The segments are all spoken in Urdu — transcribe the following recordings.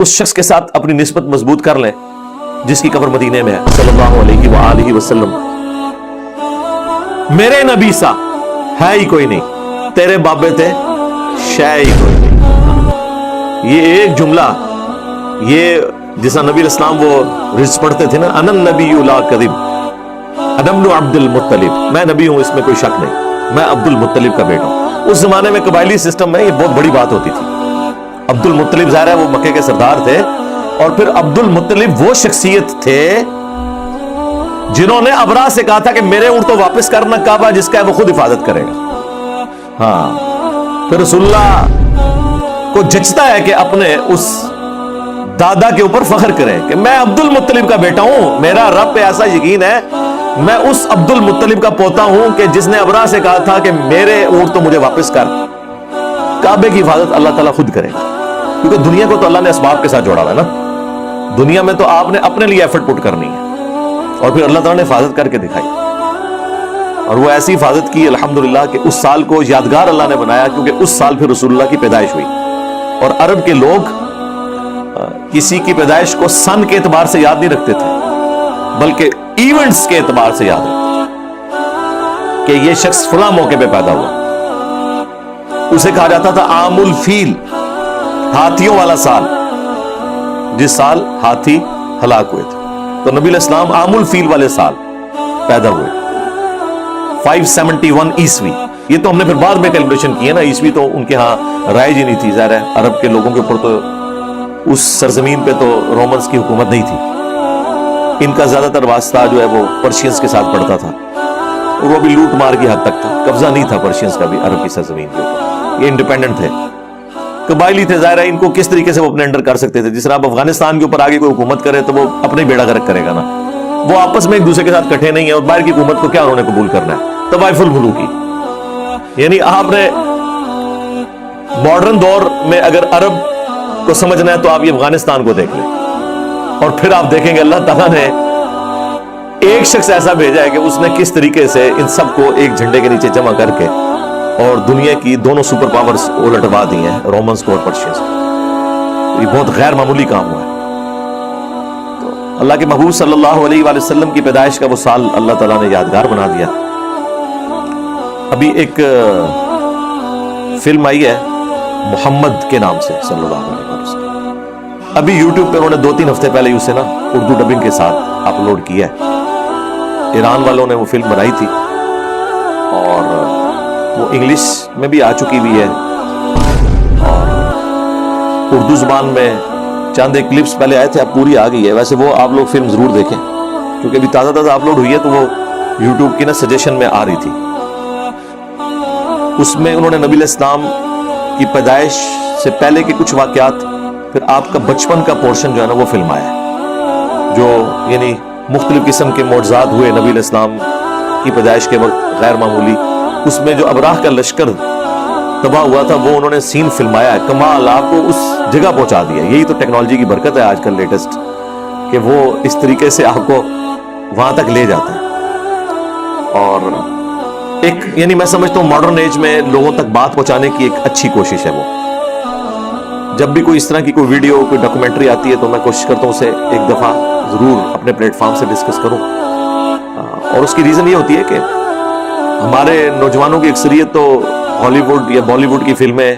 اس شخص کے ساتھ اپنی نسبت مضبوط کر لیں جس کی قبر مدینے میں ہے صلی اللہ علیہ وآلہ وسلم. میرے نبی سا ہے ہی کوئی نہیں، تیرے بابے تھے شے ہی کوئی نہیں. یہ ایک جملہ، یہ جیسا نبی الاسلام وہ رز پڑھتے تھے نا، انا النبی لا کذب انا ابن عبد المطلب، میں نبی ہوں اس میں کوئی شک نہیں، میں عبد المطلب کا بیٹا ہوں. اس زمانے میں قبائلی سسٹم میں یہ بہت بڑی بات ہوتی تھی. عبد المطلب ظاہر ہے وہ مکے کے سردار تھے، اور پھر عبد المطلب وہ شخصیت تھے جنہوں نے ابرا سے کہا تھا کہ میرے اونٹ تو واپس کرنا کعبہ جس کا ہے وہ خود حفاظت کرے گا. ہاں پھر رسول اللہ کو جچتا ہے کہ اپنے اس دادا کے اوپر فخر کرے کہ میں عبد المطلب کا بیٹا ہوں، میرا رب پہ ایسا یقین ہے میں اس عبد المطلب کا پوتا ہوں کہ جس نے ابرا سے کہا تھا کہ میرے اونٹ تو مجھے واپس کر. کعبے کی حفاظت اللہ تعالیٰ خود کرے گا، کیونکہ دنیا کو تو اللہ نے اسباب کے ساتھ جوڑا ہوا ہے نا. دنیا میں تو آپ نے اپنے لیے ایفرٹ پٹ کرنی ہے، اور پھر اللہ تعالیٰ نے حفاظت کر کے دکھائی، اور وہ ایسی حفاظت کی الحمدللہ کہ اس سال کو یادگار اللہ نے بنایا، کیونکہ اس سال پھر رسول اللہ کی پیدائش ہوئی. اور عرب کے لوگ کسی کی پیدائش کو سن کے اعتبار سے یاد نہیں رکھتے تھے، بلکہ ایونٹس کے اعتبار سے یاد رکھتے تھے کہ یہ شخص فلاں موقع پہ پیدا ہوا. اسے کہا جاتا تھا عام الفیل، ہاتھیوں والا سال، جس سال ہاتھی ہلاک ہوئے تھے. تو نبی علیہ السلام عام الفیل والے سال پیدا ہوئے 571 عیسوی. یہ تو ہم نے پھر بعد میں کیلکولیشن کی ہے نا، عیسوی تو ان کے ہاں رائج ہی نہیں تھی. ظاہر ہے عرب کے لوگوں کے اوپر تو اس سرزمین پہ تو رومنز کی حکومت نہیں تھی، ان کا زیادہ تر واسطہ جو ہے وہ پرشینز کے ساتھ پڑتا تھا، اور وہ بھی لوٹ مار کی حد تک تھا. قبضہ نہیں تھا پرشینز کا بھی عرب کی سرزمین کے اوپر، یہ انڈیپینڈنٹ تھے، قبائلی تھے. ظاہر ہے ان کو کس طریقے سے وہ اپنے انڈر کر سکتے تھے. جس طرح اب افغانستان کے اوپر آگے کوئی حکومت کرے تو وہ اپنے بیڑا گرک کرے گا نا، وہ آپس میں ایک دوسرے کے ساتھ کٹھے نہیں ہیں، اور باہر کی حکومت کو کیا انہوں نے قبول کرنا ہے؟ طوائف الملوکی. یعنی آپ نے ماڈرن دور میں اگر عرب کو سمجھنا ہے تو آپ یہ افغانستان کو دیکھ لیں، اور پھر آپ دیکھیں گے اللہ تعالیٰ نے ایک شخص ایسا بھیجا ہے کہ اس نے کس طریقے سے ان سب کو ایک جھنڈے کے نیچے جمع کر کے اور دنیا کی دونوں سپر پاورز الٹوا دی ہیں، رومنز کو اور پرشینز کو. یہ بہت غیر معمولی کام ہوا ہے. تو اللہ کے محبوب صلی اللہ علیہ وآلہ وسلم کی پیدائش کا وہ سال اللہ تعالیٰ نے یادگار بنا دیا. ابھی ایک فلم آئی ہے محمد کے نام سے صلی اللہ علیہ وسلم، ابھی یوٹیوب پہ انہوں نے 2-3 ہفتے پہلے اسے نا اردو ڈبنگ کے ساتھ اپلوڈ کیا ہے. ایران والوں نے وہ فلم بنائی تھی، اور وہ انگلش میں بھی آ چکی بھی ہے، اور اردو زبان میں چند ایک کلپس پہلے آئے تھے، اب پوری آ گئی ہے. ویسے وہ آپ لوگ فلم ضرور دیکھیں، کیونکہ ابھی تازہ تازہ اپلوڈ ہوئی ہے، تو وہ یوٹیوب کی نا سجیشن میں آ رہی تھی. اس میں انہوں نے نبی علیہ السلام کی پیدائش سے پہلے کے کچھ واقعات، پھر آپ کا بچپن کا پورشن جو ہے نا وہ فلم آیا ہے، جو یعنی مختلف قسم کے معجزات ہوئے نبی علیہ السلام کی پیدائش کے وقت غیر معمولی. اس میں جو ابراہ کا لشکر تباہ ہوا تھا وہ انہوں نے سین فلمایا ہے. کمال، آپ کو اس جگہ پہنچا دیا. یہی تو ٹیکنالوجی کی برکت ہے آج کل لیٹسٹ، کہ وہ اس طریقے سے آپ کو وہاں تک لے جاتا ہے. اور ایک یعنی میں سمجھتا ہوں ماڈرن ایج میں لوگوں تک بات پہنچانے کی ایک اچھی کوشش ہے. وہ جب بھی کوئی اس طرح کی کوئی ویڈیو کوئی ڈاکومنٹری آتی ہے تو میں کوشش کرتا ہوں اسے ایک دفعہ ضرور اپنے پلیٹ فارم سے ڈسکس کروں. اور اس کی ریزن یہ ہوتی ہے کہ ہمارے نوجوانوں کی اکثریت تو ہالی ووڈ یا بالی ووڈ کی فلمیں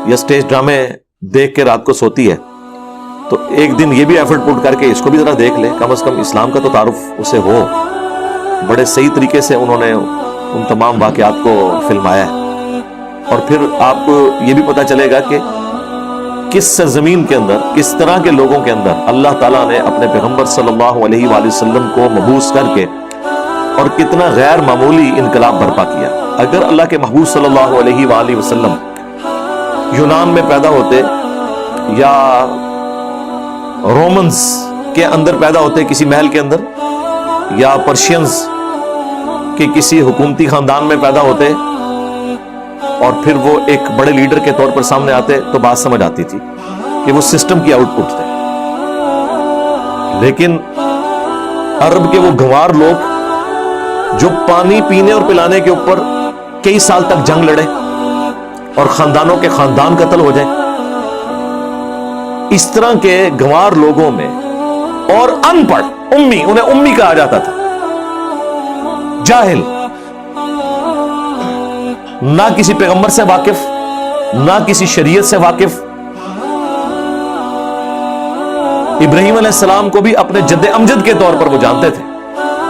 یا سٹیج ڈرامے دیکھ کے رات کو سوتی ہے. تو ایک دن یہ بھی ایفرٹ پٹ کر کے اس کو بھی ذرا دیکھ لے، کم از کم اسلام کا تو تعارف اسے ہو. بڑے صحیح طریقے سے انہوں نے ان تمام واقعات کو فلمایا ہے، اور پھر آپ کو یہ بھی پتہ چلے گا کہ کس سرزمین کے اندر، کس طرح کے لوگوں کے اندر اللہ تعالیٰ نے اپنے پیغمبر صلی اللہ علیہ وآلہ وسلم کو مبعوث کر کے اور کتنا غیر معمولی انقلاب برپا کیا. اگر اللہ کے محبوب صلی اللہ علیہ وآلہ وسلم یونان میں پیدا ہوتے یا رومنز کے اندر پیدا ہوتے کسی محل کے اندر، یا پرشینز کے کسی حکومتی خاندان میں پیدا ہوتے اور پھر وہ ایک بڑے لیڈر کے طور پر سامنے آتے تو بات سمجھ آتی تھی کہ وہ سسٹم کی آؤٹ پٹ تھے. لیکن عرب کے وہ گنوار لوگ جو پانی پینے اور پلانے کے اوپر کئی سال تک جنگ لڑے اور خاندانوں کے خاندان قتل ہو جائیں، اس طرح کے گنوار لوگوں میں اور ان پڑھ امی، انہیں امی کہا جاتا تھا، جاہل، نہ کسی پیغمبر سے واقف، نہ کسی شریعت سے واقف. ابراہیم علیہ السلام کو بھی اپنے جد امجد کے طور پر وہ جانتے تھے،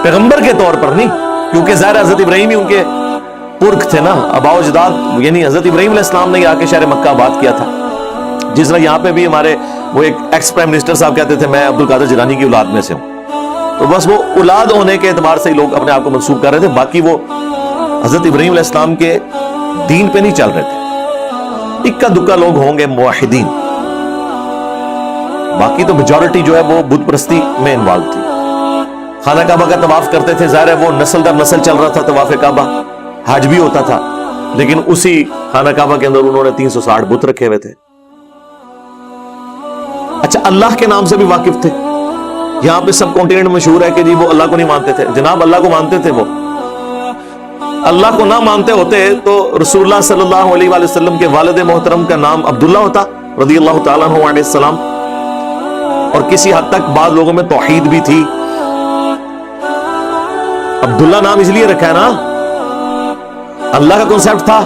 پیغمبر کے طور پر نہیں، کیونکہ ظاہر حضرت ابراہیم ہی ان کے پرکھ تھے نا، آباء و اجداد، یعنی حضرت ابراہیم علیہ السلام نے آ کے شہر مکہ آباد کیا تھا. جس طرح یہاں پہ بھی ہمارے وہ ایک ایکس پرائم منسٹر صاحب کہتے تھے میں عبد القادر جیلانی کی اولاد میں سے ہوں، تو بس وہ اولاد ہونے کے اعتبار سے ہی لوگ اپنے آپ کو منسوب کر رہے تھے، باقی وہ حضرت ابراہیم علیہ السلام کے دین پہ نہیں چل رہے تھے. اکا دکا لوگ ہوں گے موحدین، باقی تو میجورٹی جو ہے وہ بت پرستی میں انوالو تھی. خانہ کعبہ کا طواف کرتے تھے، ظاہر ہے وہ نسل در نسل چل رہا تھا طواف کعبہ، حج بھی ہوتا تھا، لیکن اسی خانہ کعبہ کے اندر انہوں نے 360 بت رکھے ہوئے تھے. اچھا، اللہ کے نام سے بھی واقف تھے. یہاں پہ سب کانٹیننٹ مشہور ہے کہ جی وہ اللہ کو نہیں مانتے تھے. جناب اللہ کو مانتے تھے، وہ اللہ کو نہ مانتے ہوتے تو رسول اللہ صلی اللہ علیہ وآلہ وسلم کے والد محترم کا نام عبداللہ ہوتا رضی اللہ تعالیٰ عنہ علیہ السلام، اور کسی حد تک بعض لوگوں میں توحید بھی تھی. عبداللہ نام اس لیے رکھا ہے نا، اللہ کا کنسیپٹ تھا.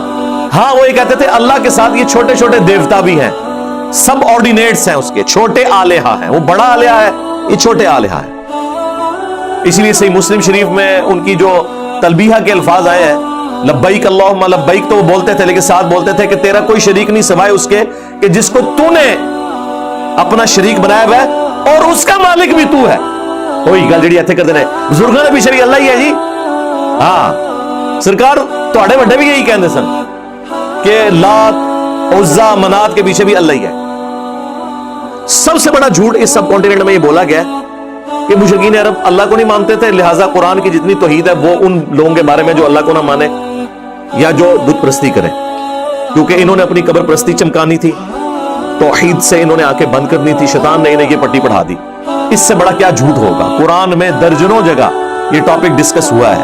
ہاں وہ یہ کہتے تھے اللہ کے ساتھ یہ چھوٹے چھوٹے دیوتا بھی ہیں، سب آرڈینیٹس ہیں اس کے، چھوٹے آلیہ ہیں، وہ بڑا آلیہ ہے، یہ چھوٹے آلیہ ہیں. اس لیے صحیح مسلم شریف میں ان کی جو تلبیہ کے الفاظ آئے ہیں، لبیک اللہم لبیک، تو وہ بولتے تھے لیکن ساتھ بولتے تھے کہ تیرا کوئی شریک نہیں سوائے اس کے کہ جس کو تو نے اپنا شریک بنایا ہوا ہے اور اس کا مالک بھی تو ہے. وہی گل جڑی ایتھے کردے نے بزرگاں نے بھی شریک اللہ ہی ہے جی. ہاں سرکار تواڈے وڈے بھی یہی کہندے سن کہ لات عزا منات کے پیچھے بھی اللہ ہی ہے. سب سے بڑا جھوٹ اس سب کانٹیننٹ میں یہ بولا گیا کہ مشرکین عرب اللہ کو نہیں مانتے تھے، لہٰذا قرآن کی جتنی توحید ہے وہ ان لوگوں کے بارے میں جو اللہ کو نہ مانے یا جو بت پرستی کرے، کیونکہ انہوں نے اپنی قبر پرستی چمکانی تھی، توحید سے انہوں نے آنکھیں بند کرنی تھی. شیطان نے انہیں یہ پٹی پڑھا دی. اس سے بڑا کیا جھوٹ ہوگا؟ قرآن میں درجنوں جگہ یہ ٹاپک ڈسکس ہوا ہے.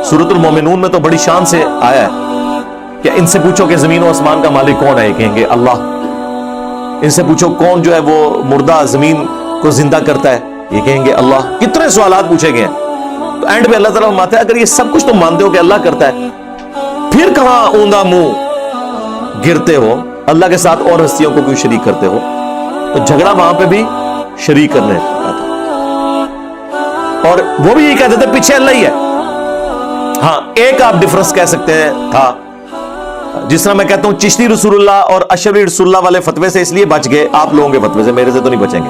سورۃ المومنون میں تو بڑی شان سے آیا ہے کہ ان سے پوچھو کہ زمین و آسمان کا مالک کون ہے، یہ کہیں گے اللہ. ان سے پوچھو کون جو ہے وہ مردہ زمین کو زندہ کرتا ہے، یہ کہیں گے اللہ. کتنے سوالات پوچھے گئے ہیں، تو اینڈ پہ اللہ تعالیٰ فرماتا ہے اگر یہ سب کچھ تم مانتے ہو کہ اللہ کرتا ہے، پھر کہاں اوندا منہ گرتے ہو، اللہ کے ساتھ اور ہستیوں کو کیوں شریک کرتے ہو؟ تو جھگڑا وہاں پہ بھی شریک کرنے کا تھا، اور وہ بھی یہی کہتے تھے پیچھے اللہ ہی ہے. ہاں ایک آپ ڈفرنس کہہ سکتے ہیں تھا، جس طرح میں کہتا ہوں چشتی رسول اللہ اور اشعری رسول اللہ والے فتوے سے اس لیے بچ گئے آپ لوگوں کے فتوے سے، میرے سے تو نہیں بچیں گے،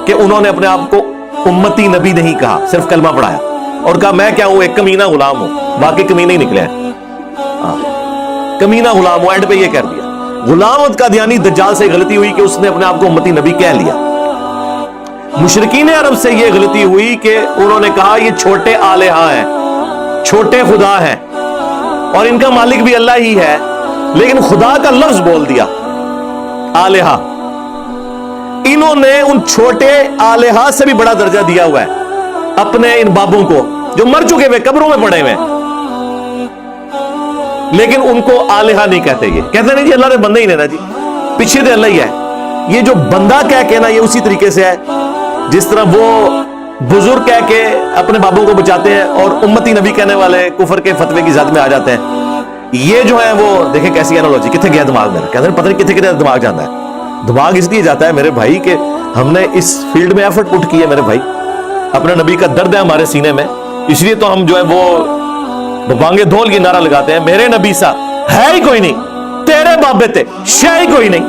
کہ انہوں نے اپنے آپ کو امتی نبی نہیں کہا، صرف کلمہ پڑھایا اور کہا میں کیا ہوں، ایک کمینہ غلام ہوں. باقی کمینے ہی نکلے ہیں، کمینہ غلام ہوں. اینڈ پہ یہ کہہ دیا. غلام قادیانی دجال سے غلطی ہوئی کہ اس نے اپنے آپ کو امتی نبی کہہ لیا. مشرکین عرب سے یہ غلطی ہوئی کہ انہوں نے کہا یہ چھوٹے آلیہ ہیں، چھوٹے خدا ہیں، اور ان کا مالک بھی اللہ ہی ہے، لیکن خدا کا لفظ بول دیا آلیہ. انہوں نے ان چھوٹے آلیہ سے بھی بڑا درجہ دیا ہوا ہے اپنے ان بابوں کو جو مر چکے ہوئے قبروں میں پڑے ہوئے، لیکن ان کو آلیہ نہیں کہتے. یہ کہتے نہیں جی اللہ نے بندہ ہی لینا جی، پیچھے دے اللہ ہی ہے. یہ جو بندہ کہہ کے نا یہ اسی طریقے سے ہے جس طرح وہ بزرگ کہہ کے اپنے بابوں کو بچاتے ہیں اور امتی نبی کہنے والے کفر کے فتوے کی زد میں آ جاتے ہیں. یہ جو ہے وہ دیکھیں کیسی انالوجی، کتنے گیا دماغ میں، کہتے ہیں پتہ نہیں کتنے دماغ جاتا ہے. دماغ اس لیے جاتا ہے میرے بھائی کہ ہم نے اس فیلڈ میں ایفرٹ پٹ کی ہے میرے بھائی، اپنے نبی کا درد ہے ہمارے سینے میں، اس لیے تو ہم جو ہے وہ بانگے دھول کی نعرہ لگاتے ہیں میرے نبی سا ہے ہی کوئی نہیں، تیرے بابے تے شے ہی کوئی نہیں.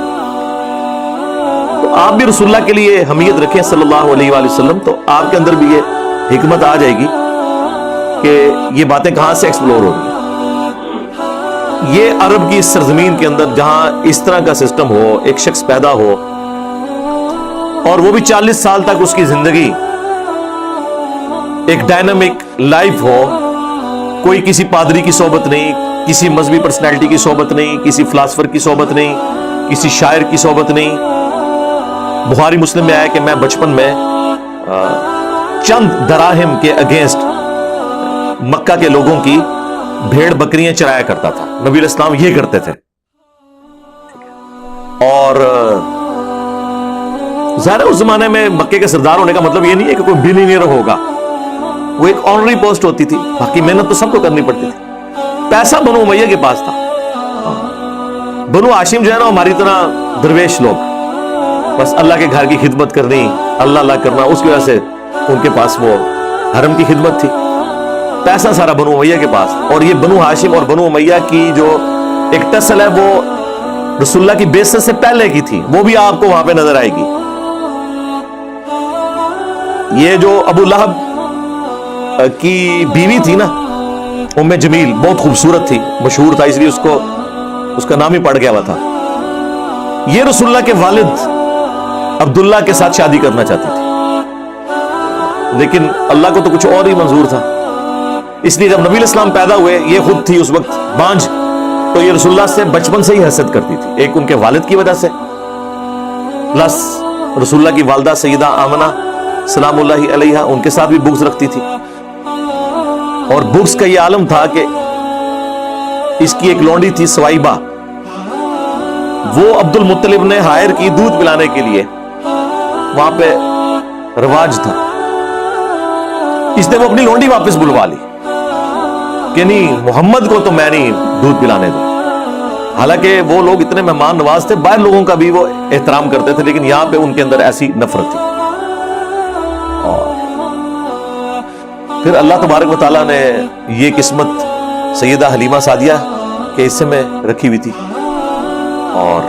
تو آپ بھی رسول اللہ کے لیے حمیت رکھیں صلی اللہ علیہ وآلہ وسلم، تو آپ کے اندر بھی یہ حکمت آ جائے گی کہ یہ باتیں کہاں سے ایکسپلور ہو رہی ہیں. یہ عرب کی سرزمین کے اندر جہاں اس طرح کا سسٹم ہو، ایک شخص پیدا ہو اور وہ بھی 40 سال تک اس کی زندگی ایک ڈائنامک لائف ہو، کوئی کسی پادری کی صحبت نہیں، کسی مذہبی پرسنالٹی کی صحبت نہیں، کسی فلاسفر کی صحبت نہیں، کسی شاعر کی صحبت نہیں. بخاری مسلم میں آیا کہ میں بچپن میں چند دراہم کے اگینسٹ مکہ کے لوگوں کی بھیڑ بکریاں چرایا کرتا تھا. نبی علیہ السلام یہ کرتے تھے، اور ظاہر ہے اس زمانے میں مکے کے سردار ہونے کا مطلب یہ نہیں ہے کہ کوئی بلینئر ہوگا، وہ ایک آنری پوسٹ ہوتی تھی، باقی محنت تو سب کو کرنی پڑتی تھی۔ پیسہ بنو امیہ کے پاس تھا، بنو ہاشم جو ہے نا ہماری طرح درویش لوگ، بس اللہ کے گھر کی خدمت کرنی، اللہ اللہ کرنا، اس کی وجہ سے ان کے پاس وہ حرم کی خدمت تھی۔ پیسہ سارا بنو امیہ کے پاس، اور یہ بنو ہاشم اور بنو امیہ کی جو ایک ٹسل ہے وہ رسول اللہ کی بعثت سے پہلے کی تھی، وہ بھی آپ کو وہاں پہ نظر آئے گی۔ یہ جو ابو لہب کی بیوی تھی نا ام جمیل، بہت خوبصورت تھی، مشہور تھا، اس لیے اس کا نام ہی پڑ گیا ہوا تھا۔ یہ رسول اللہ کے والد عبداللہ کے ساتھ شادی کرنا چاہتی تھی، لیکن اللہ کو تو کچھ اور ہی منظور تھا، اس لیے جب نبی الاسلام پیدا ہوئے، یہ خود تھی اس وقت بانجھ، تو یہ رسول اللہ سے بچپن سے ہی حسد کرتی تھی، ایک ان کے والد کی وجہ سے، پلس رسول اللہ کی والدہ سیدہ آمنہ سلام اللہ علیہا ان کے ساتھ بھی بغض رکھتی تھی، اور بغض کا یہ عالم تھا کہ اس کی ایک لونڈی تھی سوائبہ، وہ عبد المطلب نے ہائر کی دودھ پلانے کے لیے، وہاں پہ رواج تھا، اس نے وہ اپنی لونڈی واپس بلوا لی کہ نہیں محمد کو تو میں نہیں دودھ پلانے دوں۔ حالانکہ وہ لوگ اتنے مہمان نواز تھے، باہر لوگوں کا بھی وہ احترام کرتے تھے، لیکن یہاں پہ ان کے اندر ایسی نفرت تھی۔ اور پھر اللہ تبارک و تعالیٰ نے یہ قسمت سیدہ حلیمہ سعدیہ کے حصے میں رکھی ہوئی تھی، اور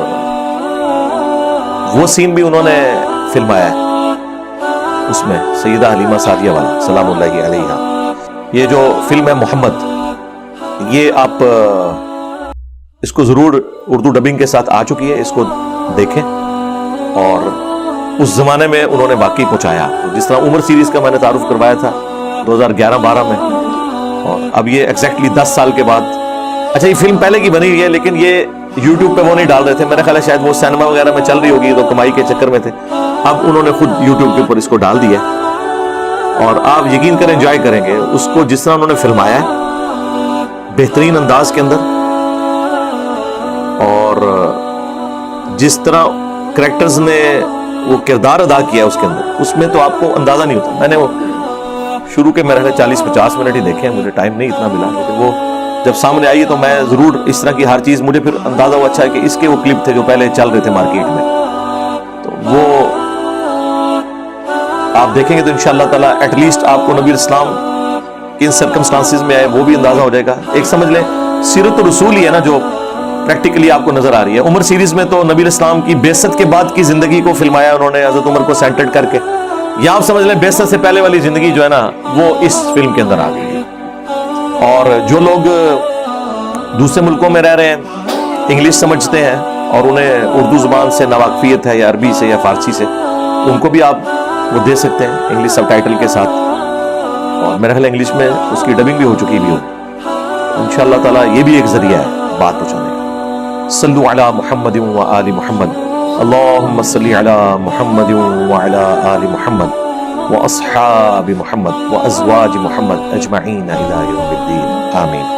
وہ سین بھی انہوں نے فلمایا ہے اس میں، سیدہ حلیمہ سعدیہ والا سلام اللہ علیہا۔ یہ جو فلم ہے محمد، یہ آپ اس کو ضرور اردو ڈبنگ کے ساتھ آ چکی ہے، اس کو دیکھیں، اور اس زمانے میں انہوں نے واقعی پہنچایا، جس طرح عمر سیریز کا میں نے تعارف کروایا تھا 2011-12 میں، اور اب یہ ایگزیکٹلی 10 سال کے بعد، اچھا یہ فلم پہلے کی بنی ہوئی ہے لیکن یہ یوٹیوب پہ وہ نہیں ڈال رہے تھے، میرا خیال ہے شاید وہ سینما وغیرہ میں چل رہی ہوگی تو کمائی کے چکر میں تھے، اب انہوں نے خود یوٹیوب کے اوپر اس کو ڈال دیا، اور آپ یقین کریں انجوائے کریں گے اس کو، جس طرح انہوں نے فلمایا ہے بہترین انداز کے اندر، اور جس طرح کریکٹرز نے وہ کردار ادا کیا اس کے اندر، اس میں تو آپ کو اندازہ نہیں ہوتا۔ میں نے وہ شروع کے میرے 40-50 منٹ ہی دیکھے ہیں، مجھے ٹائم نہیں اتنا ملا، لیکن وہ جب سامنے آئی تو میں ضرور اس طرح کی ہر چیز، مجھے پھر اندازہ ہوا اچھا ہے کہ اس کے وہ کلپ تھے جو پہلے چل رہے تھے مارکیٹ میں، تو وہ آپ دیکھیں گے تو انشاءاللہ تعالیٰ ایٹ لیسٹ آپ کو نبی اسلام کن سرکمسٹانسز میں آئے وہ بھی اندازہ ہو جائے گا۔ ایک سمجھ لیں سیرت الرسول ہی ہے نا جو پریکٹیکلی آپ کو نظر آ رہی ہے۔ عمر سیریز میں تو نبی اسلام کی بعثت کے بعد کی زندگی کو فلمایا انہوں نے، حضرت عمر کو سینٹرڈ کر کے، یا آپ سمجھ لیں بعثت سے پہلے والی زندگی جو ہے نا وہ اس فلم کے اندر آ گئی ہے۔ اور جو لوگ دوسرے ملکوں میں رہ رہے ہیں، انگلش سمجھتے ہیں اور انہیں اردو زبان سے ناواقفیت ہے یا عربی سے یا فارسی سے، ان کو بھی آپ وہ دے سکتے ہیں انگلش سب ٹائٹل کے ساتھ، اور میرا خیال انگلش میں اس کی ڈبنگ بھی ہو چکی بھی ہو، انشاءاللہ تعالیٰ یہ بھی ایک ذریعہ ہے بات پہنچانے کا۔ صلو علی محمد و آل محمد، اللہم صلی علی محمد و علی آل محمد و اصحاب محمد و ازواج محمد اجمعین الی یوم الدین، آمین۔